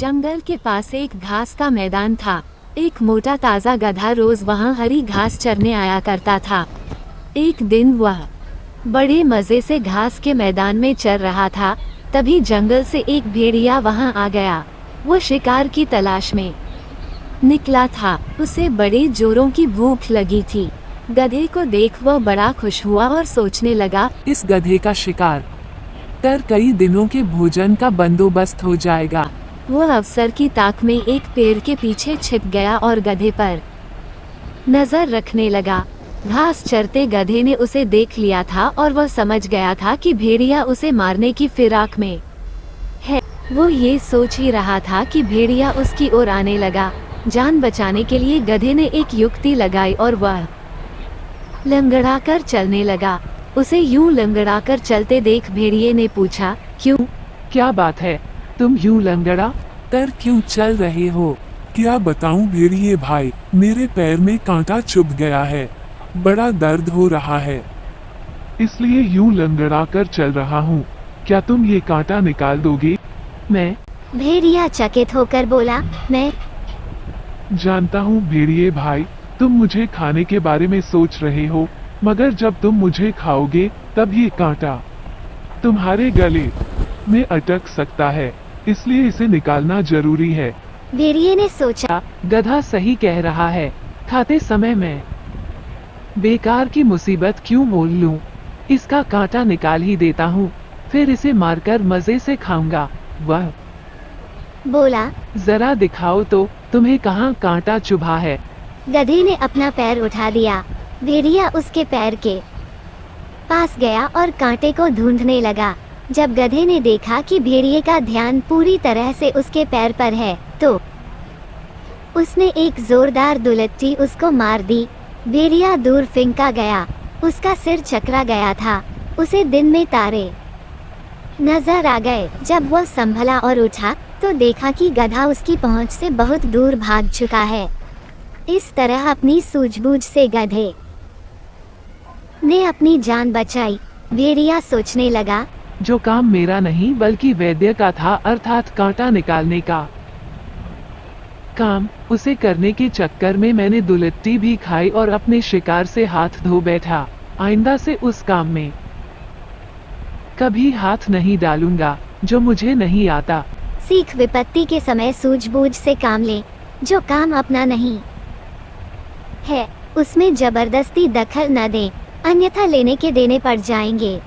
जंगल के पास एक घास का मैदान था। एक मोटा ताज़ा गधा रोज वहाँ हरी घास चरने आया करता था। एक दिन वह बड़े मजे से घास के मैदान में चर रहा था। तभी जंगल से एक भेड़िया वहाँ आ गया। वो शिकार की तलाश में निकला था। उसे बड़े जोरों की भूख लगी थी। गधे को देख वह बड़ा खुश हुआ और सोचने लगा, इस गधे का शिकार कर कई दिनों के भोजन का बंदोबस्त हो जाएगा। वह अवसर की ताक में एक पेड़ के पीछे छिप गया और गधे पर नजर रखने लगा। घास चरते गधे ने उसे देख लिया था और वह समझ गया था कि भेड़िया उसे मारने की फिराक में है। वो ये सोच ही रहा था कि भेड़िया उसकी ओर आने लगा। जान बचाने के लिए गधे ने एक युक्ति लगाई और वह लंगड़ाकर चलने लगा। उसे यूं लंगड़ाकर चलते देख भेड़िए ने पूछा, क्यों? क्या बात है, तुम यूं लंगड़ा कर क्यों चल रहे हो? क्या बताऊं भेड़िए भाई, मेरे पैर में कांटा चुभ गया है, बड़ा दर्द हो रहा है, इसलिए यूं लंगड़ा कर चल रहा हूँ। क्या तुम ये कांटा निकाल दोगे? मैं भेड़िया चकित होकर बोला, मैं जानता हूँ भेड़िए भाई, तुम मुझे खाने के बारे में सोच रहे हो, मगर जब तुम मुझे खाओगे तब ये कांटा तुम्हारे गले में अटक सकता है, इसलिए इसे निकालना जरूरी है। भेड़िए ने सोचा, गधा सही कह रहा है, खाते समय मैं बेकार की मुसीबत क्यों मोल लूं? इसका कांटा निकाल ही देता हूँ, फिर इसे मारकर मजे से खाऊंगा। वह बोला, जरा दिखाओ तो तुम्हें कहाँ कांटा चुभा है। गधे ने अपना पैर उठा दिया। भेड़िया उसके पैर के पास गया और कांटे को ढूंढने लगा। जब गधे ने देखा कि भेड़िए का ध्यान पूरी तरह से उसके पैर पर है, तो उसने एक जोरदार दुलट्टी उसको मार दी। भेड़िया दूर फेंका गया। उसका सिर चकरा गया था। उसे दिन में तारे नजर आ गए। जब वह संभला और उठा तो देखा कि गधा उसकी पहुंच से बहुत दूर भाग चुका है। इस तरह अपनी सूझबूझ से गधे ने अपनी जान बचाई। भेड़िया सोचने लगा, जो काम मेरा नहीं बल्कि वैद्य का था, अर्थात कांटा निकालने का काम, उसे करने के चक्कर में मैंने दुलट्टी भी खाई और अपने शिकार से हाथ धो बैठा। आइंदा से उस काम में कभी हाथ नहीं डालूंगा जो मुझे नहीं आता। सीख, विपत्ति के समय सूझबूझ से काम ले। जो काम अपना नहीं है उसमें जबरदस्ती दखल न दें, अन्यथा लेने के देने पड़ जाएंगे।